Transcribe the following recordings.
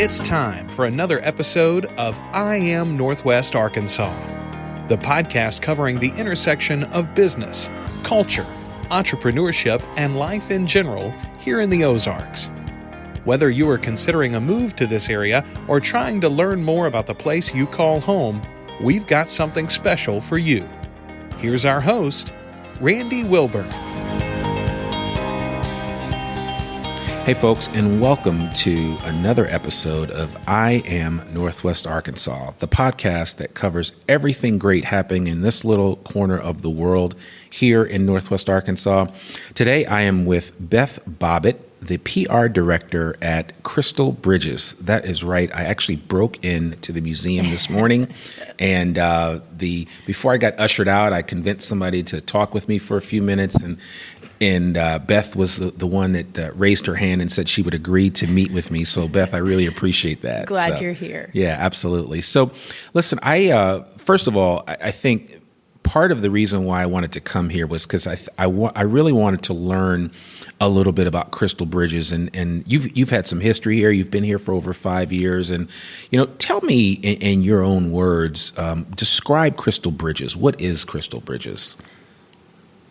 It's time for another episode of I Am Northwest Arkansas, the podcast covering the intersection of business, culture, entrepreneurship, and life in general here in the Ozarks. Whether you are considering a move to this area or trying to learn more about the place you call home, we've got something special for you. Here's our host, Randy Wilburn. Hey folks, and welcome to another episode of I Am Northwest Arkansas, the podcast that covers everything great happening in this little corner of the world here in Northwest Arkansas. Today I am with Beth Bobbitt, the PR director at Crystal Bridges. That is right. I actually broke into the museum this morning, and before I got ushered out, I convinced somebody to talk with me for a few minutes, and Beth was the one that raised her hand and said she would agree to meet with me. So, Beth, I really appreciate that. Glad you're here. Yeah, absolutely. So, listen, first of all, I think part of the reason why I wanted to come here was because I really wanted to learn a little bit about Crystal Bridges, and you've had some history here. You've been here for over 5 years, and tell me in your own words, describe Crystal Bridges. What is Crystal Bridges?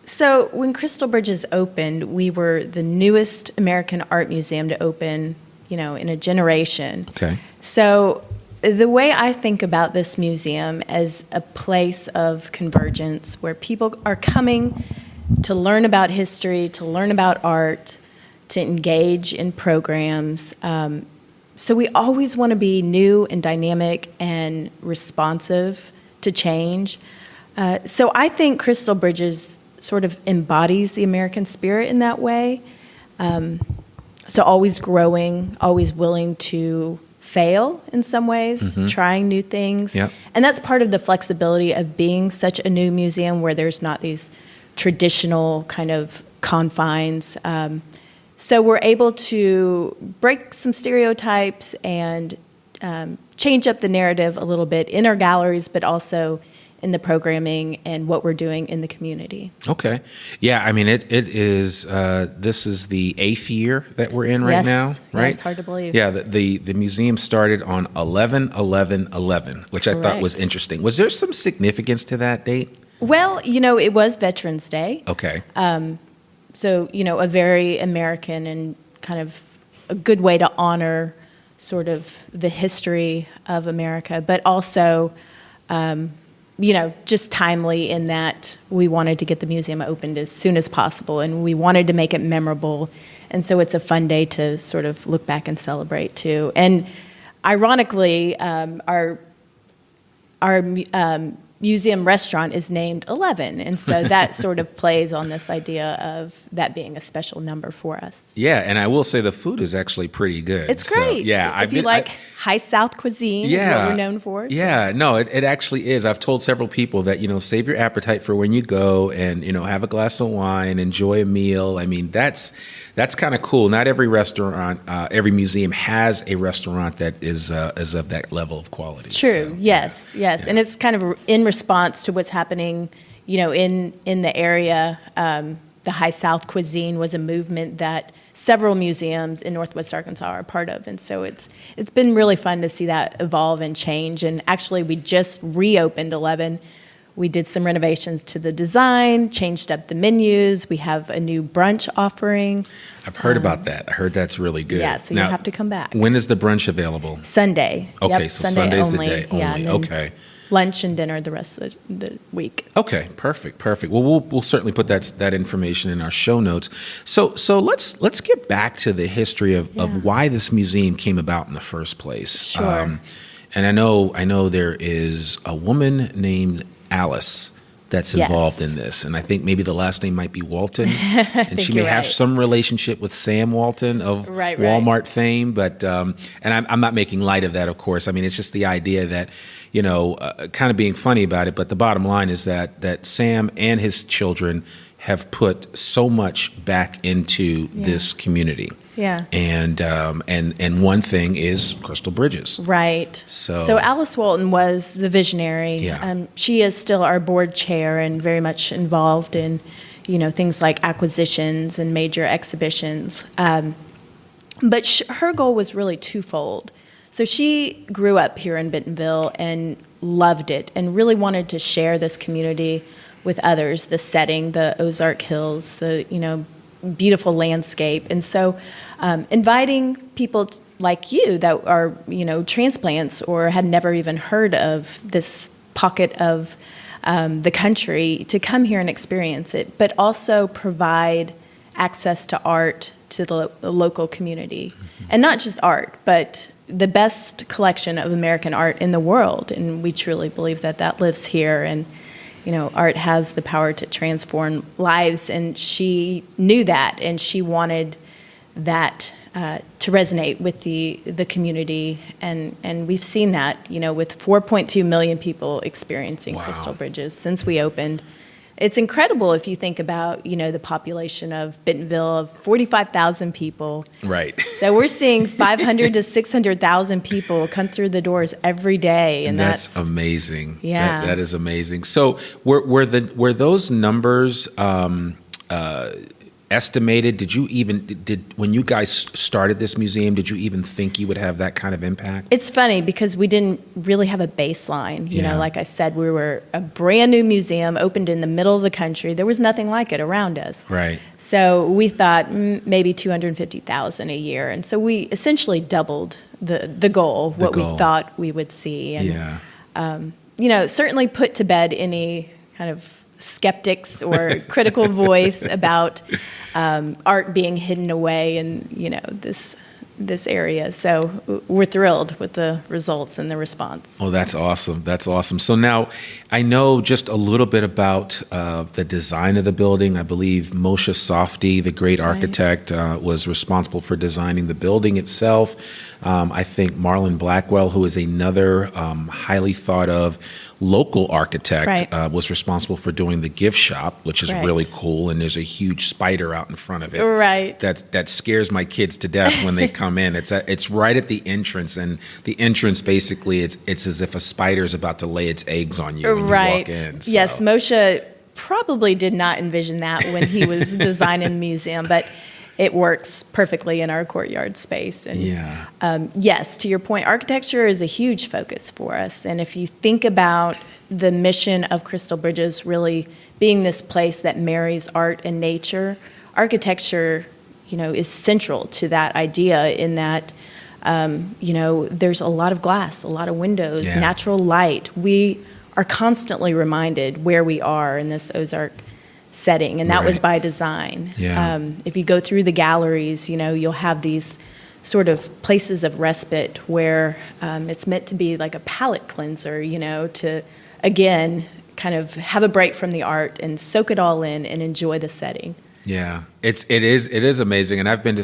So when Crystal Bridges opened, we were the newest American art museum to open, in a generation. Okay. So the way I think about this museum as a place of convergence where people are coming to learn about history, to learn about art, to engage in programs. So we always want to be new and dynamic and responsive to change. So I think Crystal Bridges sort of embodies the American spirit in that way. So always growing, always willing to fail in some ways, trying new things. Yep. And that's part of the flexibility of being such a new museum where there's not these traditional kind of confines. So we're able to break some stereotypes and change up the narrative a little bit in our galleries, but also in the programming and what we're doing in the community. Okay. Yeah, I mean, it is, this is the 8th year that we're in right now, right? Yeah, it's hard to believe. Yeah, the museum started on 11/11/11, which I thought was interesting. Was there some significance to that date? Well, it was Veterans Day. Okay. So, a very American and kind of a good way to honor sort of the history of America, but also just timely in that we wanted to get the museum opened as soon as possible, and we wanted to make it memorable. And so it's a fun day to sort of look back and celebrate too. And ironically, our museum restaurant is named 11, and so that sort of plays on this idea of that being a special number for us. Yeah, and I will say the food is actually pretty good. It's great. So, yeah, if you like High South Cuisine, is what we're known for. So. Yeah, no, it actually is. I've told several people that, save your appetite for when you go and, have a glass of wine, enjoy a meal. I mean, that's kind of cool. Not every restaurant, every museum has a restaurant that is of that level of quality. True. So, yes. Yeah. And it's kind of in response to what's happening, in the area. The High South Cuisine was a movement that several museums in Northwest Arkansas are a part of, and so it's been really fun to see that evolve and change. And actually, we just reopened 11. We did some renovations to the design, changed up the menus. We have a new brunch offering. I've heard about that. I heard that's really good. Yeah, so now, you have to come back. When is the brunch available? Sunday. Okay, yep, so Sunday Sunday's only. the day only. Yeah, and then okay. Lunch and dinner the rest of the week. Okay, perfect. Well, we'll certainly put that information in our show notes. So let's get back to the history of why this museum came about in the first place. Sure. And I know there is a woman named Alice that's involved in this, and I think maybe the last name might be Walton, and she may have some relationship with Sam Walton of Walmart fame. But and I'm not making light of that, of course. I mean, it's just the idea that kind of being funny about it. But the bottom line is that Sam and his children have put so much back into this community. Yeah. And one thing is Crystal Bridges. Right. So Alice Walton was the visionary. Yeah. She is still our board chair and very much involved in, things like acquisitions and major exhibitions. But her goal was really twofold. So she grew up here in Bentonville and loved it and really wanted to share this community with others, the setting, the Ozark Hills, the, beautiful landscape. And so inviting people like you that are, transplants or had never even heard of this pocket of the country to come here and experience it, but also provide access to art to the local community. And not just art, but the best collection of American art in the world. And we truly believe that that lives here. And, art has the power to transform lives. And she knew that, and she wanted that to resonate with the community. And we've seen that, with 4.2 million people experiencing Crystal Bridges since we opened. It's incredible if you think about, the population of Bentonville of 45,000 people. Right. So we're seeing 500 to 600,000 people come through the doors every day, and that's amazing. Yeah, that is amazing. So were those numbers estimated? When you guys started this museum, did you even think you would have that kind of impact? It's funny because we didn't really have a baseline. Like I said, we were a brand new museum opened in the middle of the country. There was nothing like it around us. Right. So we thought maybe 250,000 a year. And so we essentially doubled the goal, what we thought we would see. And, certainly put to bed any kind of skeptics or critical voice about art being hidden away in this area. So we're thrilled with the results and the response. Oh, that's awesome. That's awesome. So now I know just a little bit about the design of the building. I believe Moshe Safdie, the great architect, was responsible for designing the building itself. I think Marlon Blackwell, who is another highly thought of local architect, was responsible for doing the gift shop, which is really cool. And there's a huge spider out in front of it. Right. That scares my kids to death when they come in. It's right at the entrance, and the entrance basically it's as if a spider's about to lay its eggs on you when you walk in. So. Yes, Moshe probably did not envision that when he was designing the museum, but it works perfectly in our courtyard space. And yes, to your point, architecture is a huge focus for us. And if you think about the mission of Crystal Bridges really being this place that marries art and nature, architecture, is central to that idea in that, there's a lot of glass, a lot of windows, natural light. We are constantly reminded where we are in this Ozark setting, and that was by design. If you go through the galleries, you'll have these sort of places of respite where it's meant to be like a palate cleanser, to, again, kind of have a break from the art and soak it all in and enjoy the setting. Yeah, it is amazing, and I've been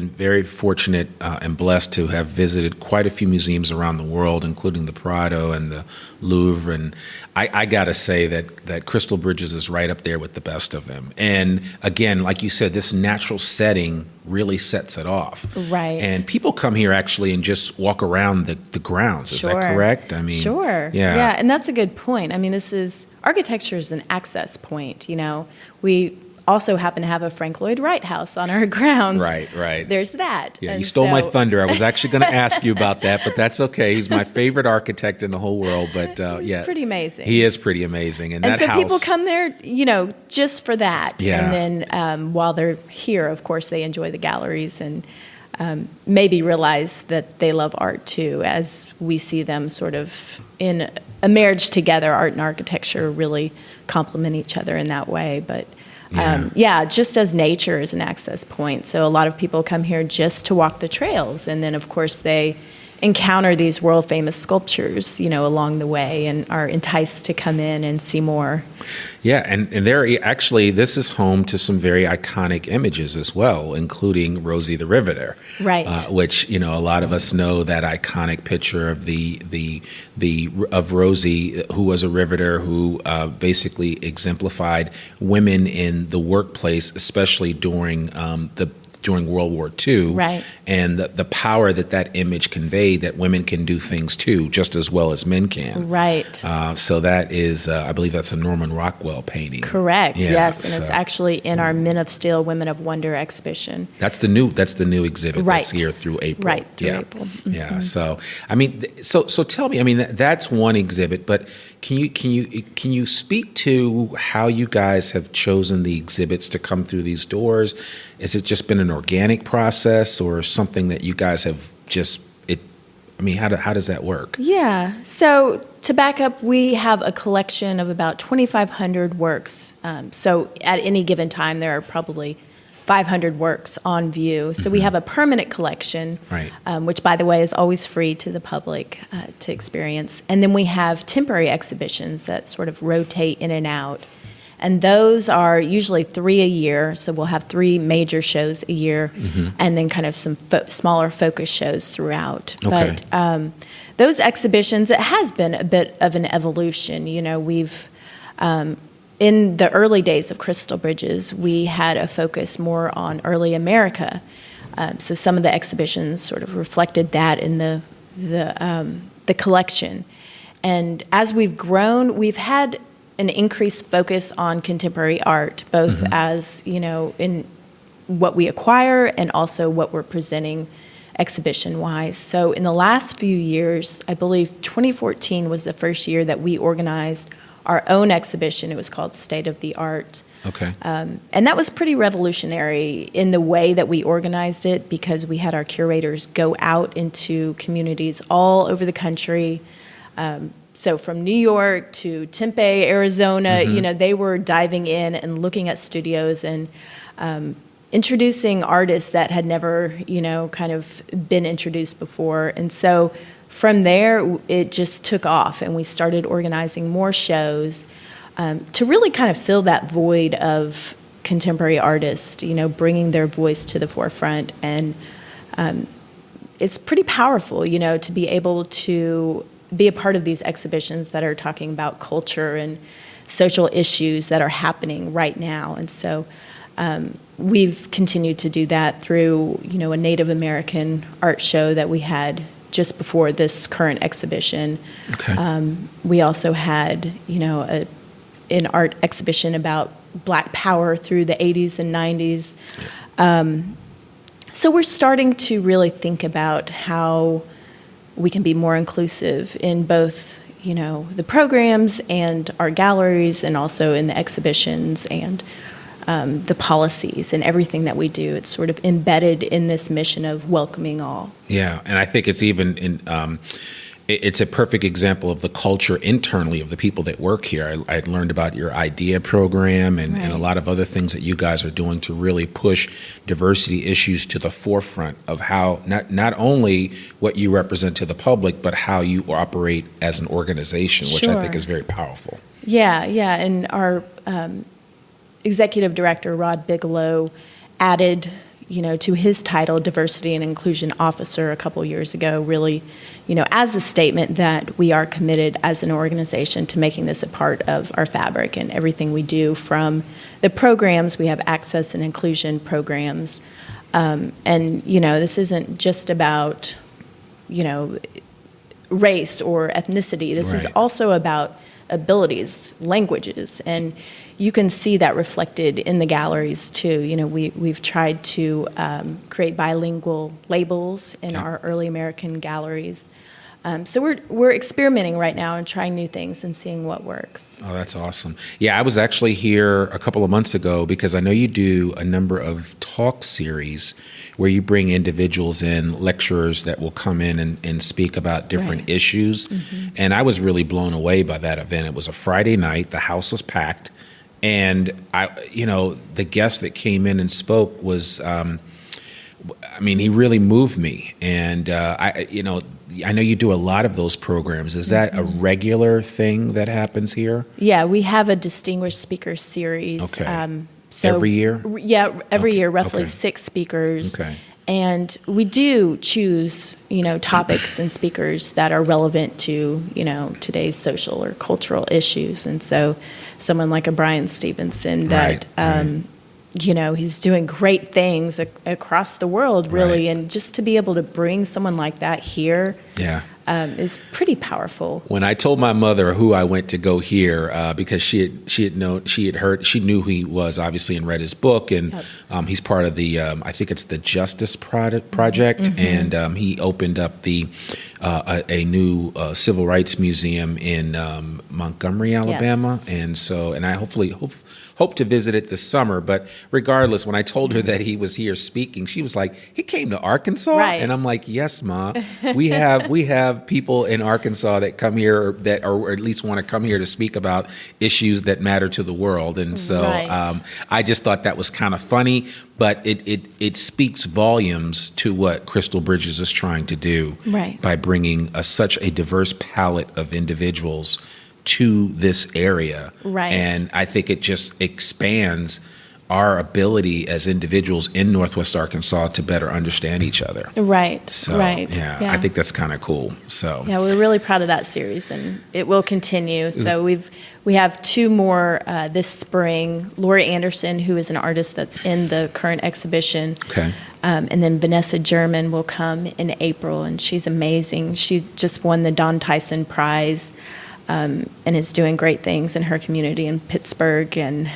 very fortunate and blessed to have visited quite a few museums around the world, including the Prado and the Louvre. And I got to say that Crystal Bridges is right up there with the best of them. And again, like you said, this natural setting really sets it off. Right. And people come here actually and just walk around the grounds. Is that correct? I mean, sure. Yeah, and that's a good point. I mean, architecture is an access point. We also happen to have a Frank Lloyd Wright house on our grounds. Right. There's that. Yeah, you stole my thunder. I was actually going to ask you about that, but that's okay. He's my favorite architect in the whole world. But he's pretty amazing. He is pretty amazing, and that so house. People come there, just for that. Yeah. And then while they're here, of course, they enjoy the galleries and maybe realize that they love art too, as we see them sort of in a marriage together. Art and architecture really complement each other in that way, but. Just as nature is an access point. So a lot of people come here just to walk the trails. And then, of course, they encounter these world-famous sculptures, along the way and are enticed to come in and see more. Yeah, and this is home to some very iconic images as well, including Rosie the Riveter. Right. Which, a lot of us know that iconic picture of of Rosie, who was a riveter, who basically exemplified women in the workplace, especially during during World War II, Right. and the power that image conveyed, that women can do things too, just as well as men can. Right. So that is, I believe that's a Norman Rockwell painting. Correct. Yeah, yes, and it's so- actually in our Men of Steel, Women of Wonder exhibition. That's the new exhibit Right. that's here through April. Right, through April. Mm-hmm. Yeah. So I mean, so tell me. I mean, that's one exhibit, but can you speak to how you guys have chosen the exhibits to come through these doors? Has it just been an organic process, or something that you guys have just it? I mean, how does that work? Yeah. So to back up, we have a collection of about 2,500 works. So at any given time, there are probably 500 works on view. So we have a permanent collection, Right. Which, by the way, is always free to the public to experience. And then we have temporary exhibitions that sort of rotate in and out. And those are usually 3 a year. So we'll have 3 major shows a year, and then kind of some smaller focus shows throughout. Okay. But those exhibitions, it has been a bit of an evolution. You know, we've in the early days of Crystal Bridges, we had a focus more on early America. So some of the exhibitions sort of reflected that in the collection. And as we've grown, we've had an increased focus on contemporary art, both as, you know, in what we acquire and also what we're presenting exhibition-wise. So in the last few years, I believe 2014 was the first year that we organized our own exhibition. It was called State of the Art. Okay. And that was pretty revolutionary in the way that we organized it, because we had our curators go out into communities all over the country. So from New York to Tempe, Arizona, you know, they were diving in and looking at studios and introducing artists that had never, you know, kind of been introduced before. And so from there, it just took off, and we started organizing more shows to really kind of fill that void of contemporary artists, you know, bringing their voice to the forefront. And it's pretty powerful, you know, to be able to be a part of these exhibitions that are talking about culture and social issues that are happening right now. And so we've continued to do that through, you know, a Native American art show that we had just before this current exhibition. Okay. We also had, you know, an art exhibition about Black Power through the 80s and 90s. So we're starting to really think about how we can be more inclusive in both, you know, the programs and our galleries, and also in the exhibitions and the policies and everything that we do. It's sort of embedded in this mission of welcoming all. Yeah, and I think it's even in. It's a perfect example of the culture internally of the people that work here. I learned about your IDEA program and a lot of other things that you guys are doing to really push diversity issues to the forefront of how not only what you represent to the public, but how you operate as an organization, which I think is very powerful. Yeah, and our executive director, Rod Bigelow, added, you know, to his title, Diversity and Inclusion Officer, a couple years ago, really, you know, as a statement that we are committed as an organization to making this a part of our fabric and everything we do. From the programs, we have access and inclusion programs. And, you know, this isn't just about, you know, race or ethnicity. This is also about abilities, languages, and you can see that reflected in the galleries too. You know, we've tried to create bilingual labels in our early American galleries. So we're experimenting right now and trying new things and seeing what works. Oh, that's awesome. Yeah, I was actually here a couple of months ago because I know you do a number of talk series where you bring individuals in, lecturers that will come in and speak about different issues. And I was really blown away by that event. It was a Friday night. The house was packed. And the guest that came in and spoke was, he really moved me. And I know you do a lot of those programs. Is that a regular thing that happens here? Yeah, we have a distinguished speaker series. Okay. So every year? Yeah, every year, roughly 6 speakers. Okay. And we do choose, topics and speakers that are relevant to, today's social or cultural issues. And so someone like a Brian Stevenson that, he's doing great things across the world, really. Right. And just to be able to bring someone like that here is pretty powerful. When I told my mother who I went to go hear, because she knew who he was, obviously, and read his book, and he's part of the, I think it's the Justice Project, Mm-hmm. and he opened up a new civil rights museum in Montgomery, Alabama, Yes. and I hope to visit it this summer. But regardless, when I told her that he was here speaking, she was like, "He came to Arkansas?" Right. And I'm like, "Yes, Ma. We have people in Arkansas that come here or at least want to come here to speak about issues that matter to the world." And so Right. I just thought that was kind of funny, but it speaks volumes to what Crystal Bridges is trying to do Right. by bringing such a diverse palette of individuals to this area. Right. And I think it just expands our ability as individuals in Northwest Arkansas to better understand each other. Right. So, right. yeah, I think that's kind of cool. So, yeah, we're really proud of that series, and it will continue. So we have two more this spring. Lori Anderson, who is an artist that's in the current exhibition. Okay. And then Vanessa German will come in April, and she's amazing. She just won the Don Tyson Prize. And is doing great things in her community in Pittsburgh, and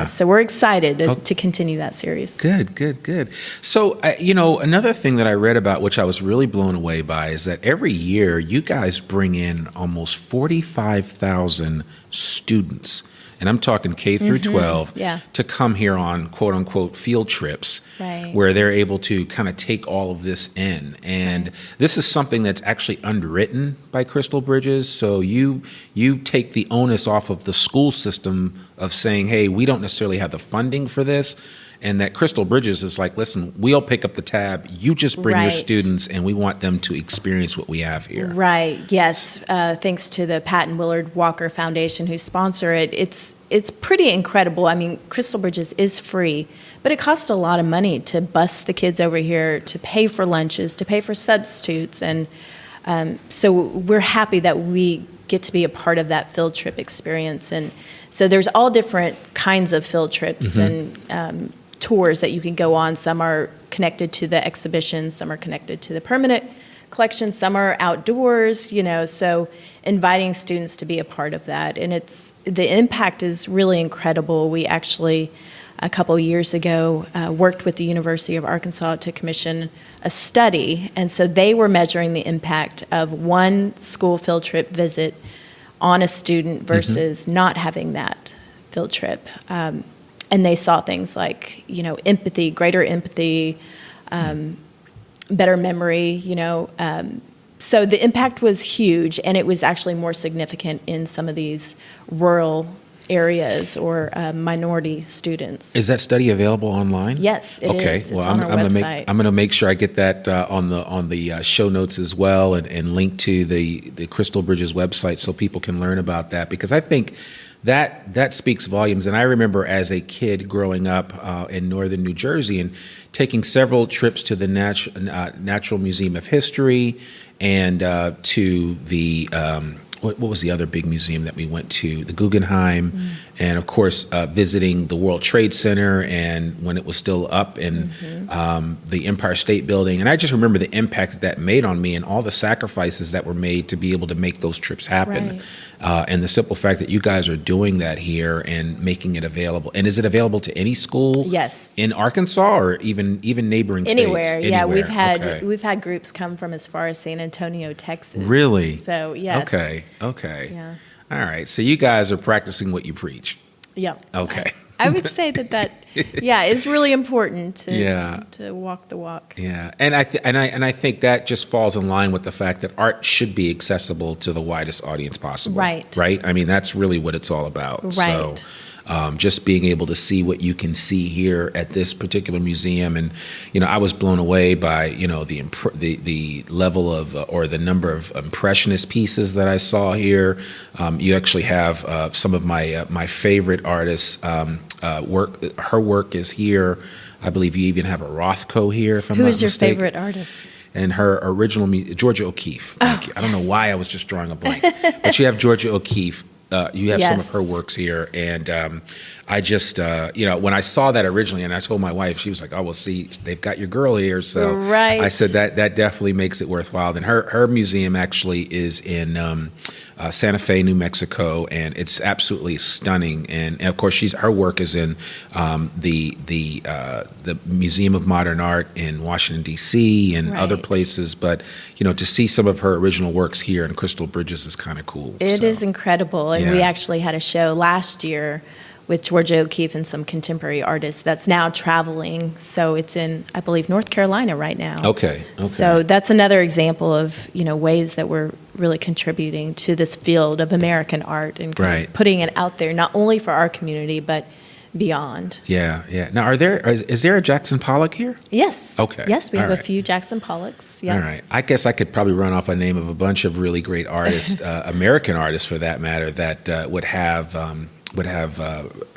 so we're excited to continue that series. Good. So, another thing that I read about, which I was really blown away by, is that every year you guys bring in almost 45,000 students, and I'm talking K through 12, to come here on quote unquote field trips, right. where they're able to kind of take all of this in. And this is something that's actually underwritten by Crystal Bridges. So you take the onus off of the school system of saying, hey, we don't necessarily have the funding for this. And that Crystal Bridges is like, listen, we'll pick up the tab. You just bring your Right. students, and we want them to experience what we have here. Right. Yes. Thanks to the Pat and Willard Walker Foundation who sponsor it. It's pretty incredible. I mean, Crystal Bridges is free, but it costs a lot of money to bus the kids over here, to pay for lunches, to pay for substitutes, and so we're happy that we get to be a part of that field trip experience. And so there's all different kinds of field trips and tours that you can go on. Some are connected to the exhibition, some are connected to the permanent collection, some are outdoors, so inviting students to be a part of that. And the impact is really incredible. We actually, a couple years ago, worked with the University of Arkansas to commission a study, and so they were measuring the impact of one school field trip visit on a student versus not having that field trip. And they saw things like, empathy, greater empathy, better memory, So the impact was huge, and it was actually more significant in some of these rural areas or minority students. Is that study available online? Yes, it okay. is. It's Well, on our website. I'm going to make sure I get that on the show notes as well, and link to the Crystal Bridges website so people can learn about that, because I think that speaks volumes. And I remember as a kid growing up in northern New Jersey and taking several trips to the Natural Museum of History and to the what was the other big museum that we went to? The Guggenheim, and of course visiting the World Trade Center and when it was still up, and the Empire State Building. And I just remember the impact that made on me and all the sacrifices that were made to be able to make those trips happen. Right. And the simple fact that you guys are doing that here and making it available. And is it available to any school? Yes. In Arkansas or even neighboring Anywhere. states? Yeah, Anywhere. we've had groups come from as far as San Antonio, Texas. Really? So yes. Okay. Yeah. All right. So you guys are practicing what you preach. Yeah. Okay. I would say that is really important to walk the walk. Yeah, and I think that just falls in line with the fact that art should be accessible to the widest audience possible. Right. Right. I mean, that's really what it's all about. Right. So, just being able to see what you can see here at this particular museum, and I was blown away by the level of or the number of impressionist pieces that I saw here. You actually have some of my favorite artists' work. Her work is here. I believe you even have a Rothko here, if I'm not mistaken. Who is your favorite artist? And her original Georgia O'Keeffe. I don't know why I was just drawing a blank, but you have Georgia O'Keeffe. you have some of Yes. her works here, and I just when I saw that originally, and I told my wife, she was like, "Oh, well, see, they've got your girl here." So Right. I said that definitely makes it worthwhile. And her museum actually is in Santa Fe, New Mexico, and it's absolutely stunning. And of course, her work is in the Museum of Modern Art in Washington D.C. and other Right. places. But to see some of her original works here in Crystal Bridges is kind of cool. It is incredible. And we Yeah. actually had a show last year with Georgia O'Keeffe and some contemporary artists that's now traveling. So it's in, I believe, North Carolina right now. Okay. So that's another example of, ways that we're really contributing to this field of American art and kind Right. of putting it out there, not only for our community, but beyond. Yeah. Now, is there a Jackson Pollock here? Yes. Okay. Yes, we All have a right. few Jackson Pollocks. Yeah. All right. I guess I could probably run off a name of a bunch of really great artists, American artists for that matter, that would have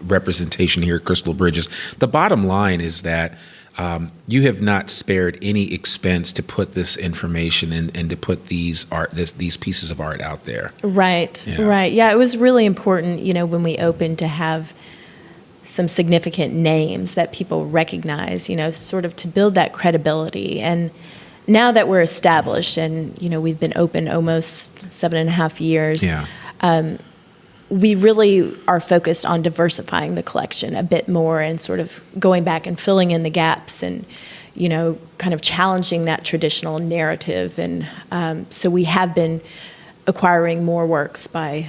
representation here at Crystal Bridges. The bottom line is that you have not spared any expense to put this information and to put these pieces of art out there. Right. Yeah. Right. Yeah, it was really important, when we opened to have some significant names that people recognize, sort of to build that credibility. And now that we're established and, we've been open almost 7.5 years, Yeah. we really are focused on diversifying the collection a bit more and sort of going back and filling in the gaps and, kind of challenging that traditional narrative. And so we have been acquiring more works by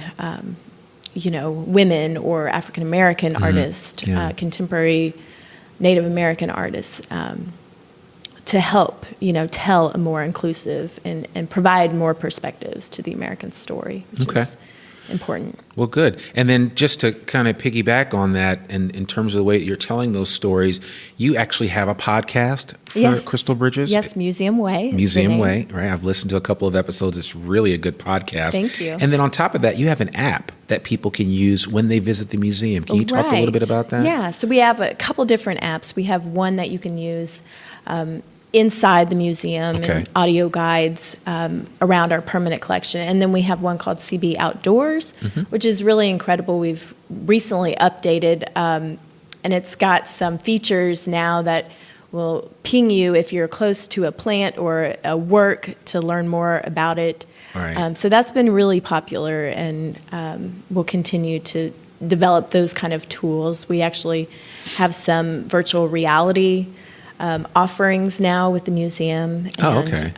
women or African American artists, Yeah. contemporary Native American artists, to help, tell a more inclusive and provide more perspectives to the American story, which Okay. is important. Well, good. And then just to kind of piggyback on that, and in terms of the way that you're telling those stories, you actually have a podcast for Yes. Crystal Bridges? Yes, Museum Way. is the Museum name. Way, right? I've listened to a couple of episodes. It's really a good podcast. Thank you. And then on top of that, you have an app that people can use when they visit the museum. Can you talk a little bit Right. about that? Yeah, so we have a couple different apps. We have one that you can use inside the museum Okay. and audio guides around our permanent collection. And then we have one called CB Outdoors, Mm-hmm. which is really incredible. We've recently updated, and it's got some features now that will ping you if you're close to a plant or a work to learn more about it. All right. So that's been really popular, and we'll continue to develop those kind of tools. We actually have some virtual reality offerings now with the museum, and Oh, okay.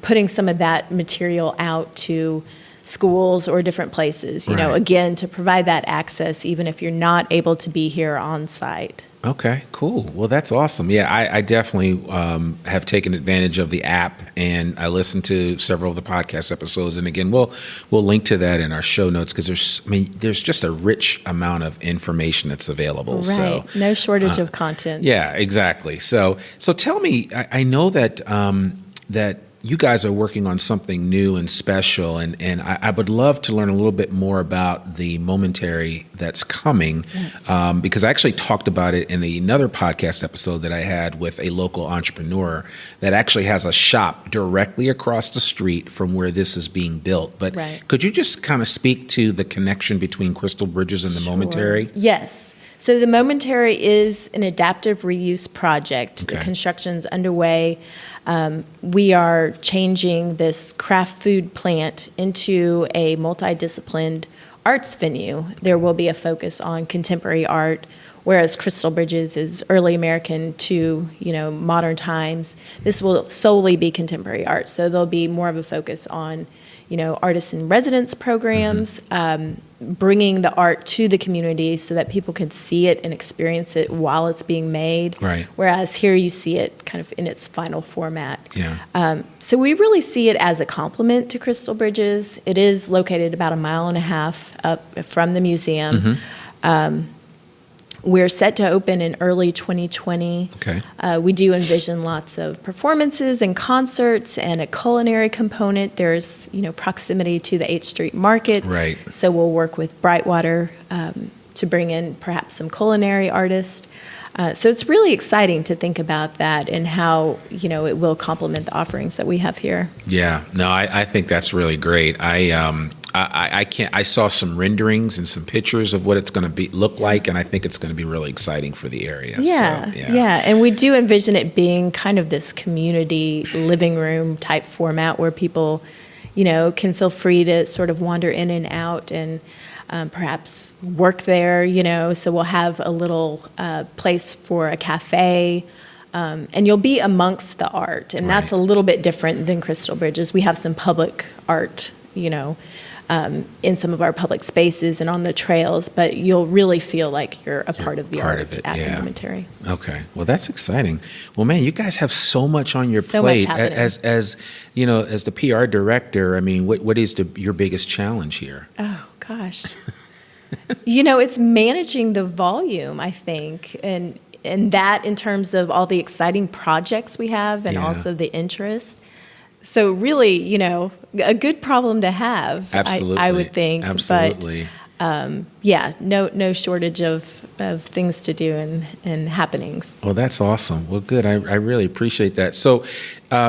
Putting some of that material out to schools or different places, Right. again, to provide that access even if you're not able to be here on site. Okay, cool. Well, that's awesome. Yeah, I definitely have taken advantage of the app, and I listened to several of the podcast episodes. And again, we'll link to that in our show notes because there's just a rich amount of information that's available. Right. So No shortage of content. yeah, exactly. So tell me, I know that that you guys are working on something new and special, and I would love to learn a little bit more about the momentary that's coming, Yes. because I actually talked about it in another podcast episode that I had with a local entrepreneur that actually has a shop directly across the street from where this is being built. But Right. could you just kind of speak to the connection between Crystal Bridges and the momentary? Yes. So the Momentary is an adaptive reuse project. The Okay. construction's underway. We are changing this craft food plant into a multidisciplined arts venue. There will be a focus on contemporary art, whereas Crystal Bridges is early American to, modern times. This will solely be contemporary art. So there'll be more of a focus on, artists in residence programs, bringing the art to the community so that people can see it and experience it while it's being made. Right. Whereas here you see it kind of in its final format. Yeah. So we really see it as a complement to Crystal Bridges. It is located about 1.5 miles up from the museum. We're set to open in early 2020. Okay. We do envision lots of performances and concerts and a culinary component. There's, proximity to the 8th Street Market. Right. So we'll work with Brightwater to bring in perhaps some culinary artists. So it's really exciting to think about that and how, it will complement the offerings that we have here. Yeah, no, I think that's really great. I can't. I saw some renderings and some pictures of what it's going to look like, and I think it's going to be really exciting for the area. Yeah, so, yeah. And we do envision it being kind of this community living room type format where people, can feel free to sort of wander in and out and perhaps work there. So we'll have a little place for a cafe. And you'll be amongst the art, and that's a little bit different than Crystal Bridges. We have some public art, in some of our public spaces and on the trails, but you'll really feel like you're a part of the art at the momentary. Okay, well, that's exciting. Well, man, you guys have so much on your so plate. Much happening. As the PR director, I mean, what is your biggest challenge here? Oh gosh, it's managing the volume, I think, and that in terms of all the exciting projects we have and also the interest. So really, a good problem to have, Absolutely. I would think. Absolutely. But no shortage of things to do and happenings. Well, that's awesome. Well, good. I really appreciate that. So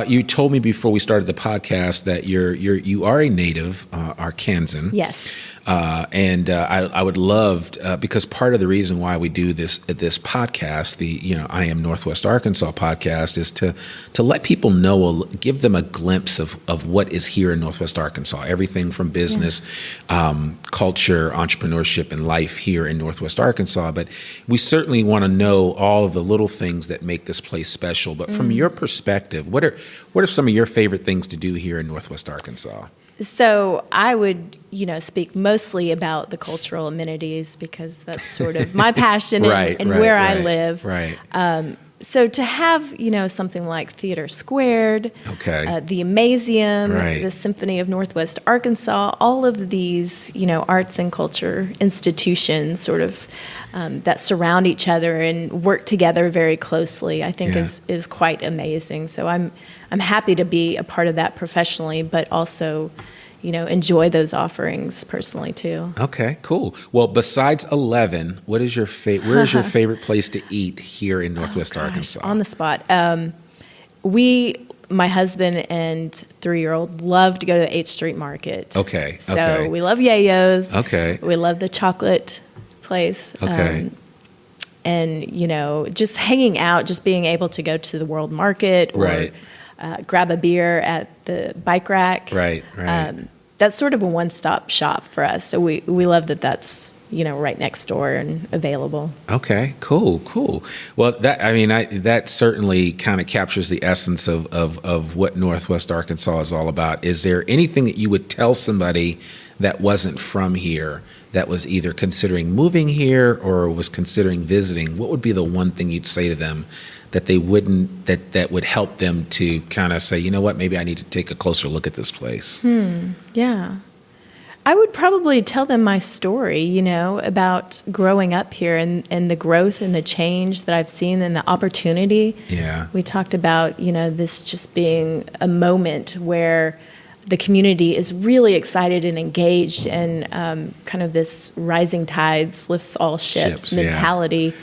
you told me before we started the podcast that you are a native Arkansan. Yes. And I would love because part of the reason why we do this podcast, the I Am Northwest Arkansas podcast, is to let people know, give them a glimpse of what is here in Northwest Arkansas. Everything from business, culture, entrepreneurship, and life here in Northwest Arkansas. But we certainly want to know all of the little things that make this place special. But from your perspective, what are some of your favorite things to do here in Northwest Arkansas? So I would, speak mostly about the cultural amenities because that's sort of my passion and where I live. Right. So to have, something like Theater Squared, the Amazium, the Symphony of Northwest Arkansas, all of these, arts and culture institutions sort of that surround each other and work together very closely, I think is quite amazing. So I'm happy to be a part of that professionally, but also, enjoy those offerings personally too. Okay, cool. Well, besides 11, where is your favorite place to eat here in Northwest Arkansas? On the spot. My husband and 3-year-old love to go to the 8th Street Market. Okay. So we love YeYo's. Okay. We love the chocolate place. Okay. And, just hanging out, just being able to go to the World Market or grab a beer at the Bike Rack. Right. That's sort of a one-stop shop for us. So we love that that's, right next door and available. Okay, cool. Well, that certainly kind of captures the essence of what Northwest Arkansas is all about. Is there anything that you would tell somebody that wasn't from here, that was either considering moving here or was considering visiting? What would be the one thing you'd say to them that they wouldn't, that would help them to kind of say, you know what, maybe I need to take a closer look at this place? Yeah. I would probably tell them my story, about growing up here and the growth and the change that I've seen and the opportunity. Yeah. We talked about, this just being a moment where the community is really excited and engaged and kind of this rising tides lifts all ships mentality.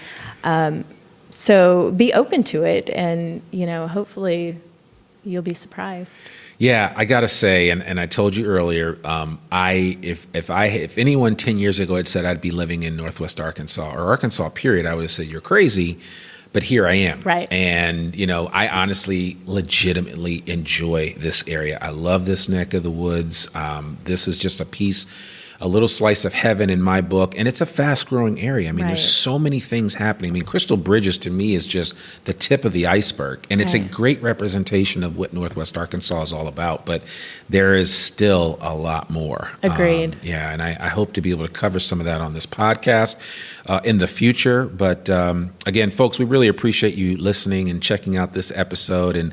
So be open to it and, hopefully you'll be surprised. Yeah, I got to say, and I told you earlier, if anyone 10 years ago had said I'd be living in Northwest Arkansas or Arkansas period, I would have said you're crazy, but here I am. Right. And, I honestly, legitimately enjoy this area. I love this neck of the woods. This is just a little slice of heaven in my book, and it's a fast-growing area. I mean, there's so many things happening. I mean, Crystal Bridges to me is just the tip of the iceberg, and it's a great representation of what Northwest Arkansas is all about, but there is still a lot more. Agreed. And I hope to be able to cover some of that on this podcast in the future. But again, folks, we really appreciate you listening and checking out this episode and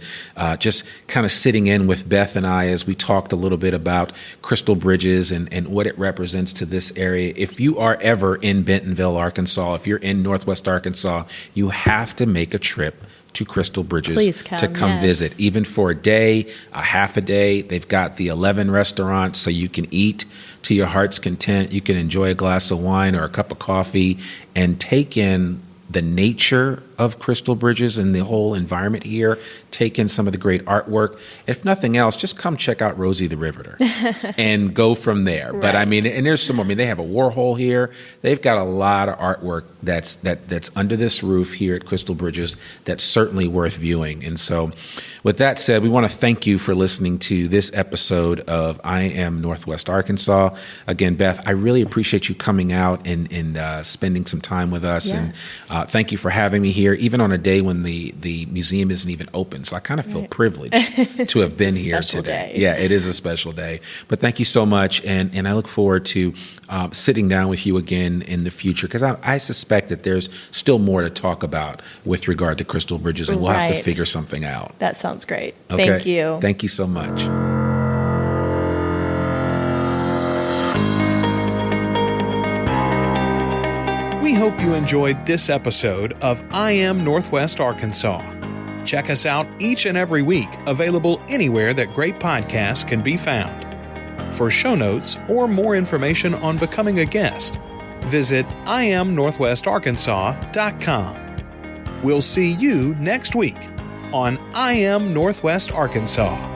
just kind of sitting in with Beth and I as we talked a little bit about Crystal Bridges and what it represents to this area. If you are ever in Bentonville, Arkansas, if you're in Northwest Arkansas, you have to make a trip to Crystal Bridges to come visit, even for a day, a half a day. They've got the 11 restaurants, so you can eat to your heart's content. You can enjoy a glass of wine or a cup of coffee and take in the nature of Crystal Bridges and the whole environment here, take in some of the great artwork. If nothing else, just come check out Rosie the Riveter and go from there. Right. But I mean, and there's some more. I mean, they have a Warhol here. They've got a lot of artwork that's under this roof here at Crystal Bridges that's certainly worth viewing. And so with that said, we want to thank you for listening to this episode of I Am Northwest Arkansas. Again, Beth, I really appreciate you coming out and spending some time with us. Yes. And thank you for having me here, even on a day when the museum isn't even open. So I kind of feel privileged to have been here today. Day. Yeah, it is a special day. But thank you so much. And I look forward to sitting down with you again in the future, because I suspect that there's still more to talk about with regard to Crystal Bridges, and we'll have to figure something out. That sounds great. Okay. Thank you. Thank you so much. We hope you enjoyed this episode of I Am Northwest Arkansas. Check us out each and every week, available anywhere that great podcasts can be found. For show notes or more information on becoming a guest, visit IamNorthwestArkansas.com. We'll see you next week on I Am Northwest Arkansas.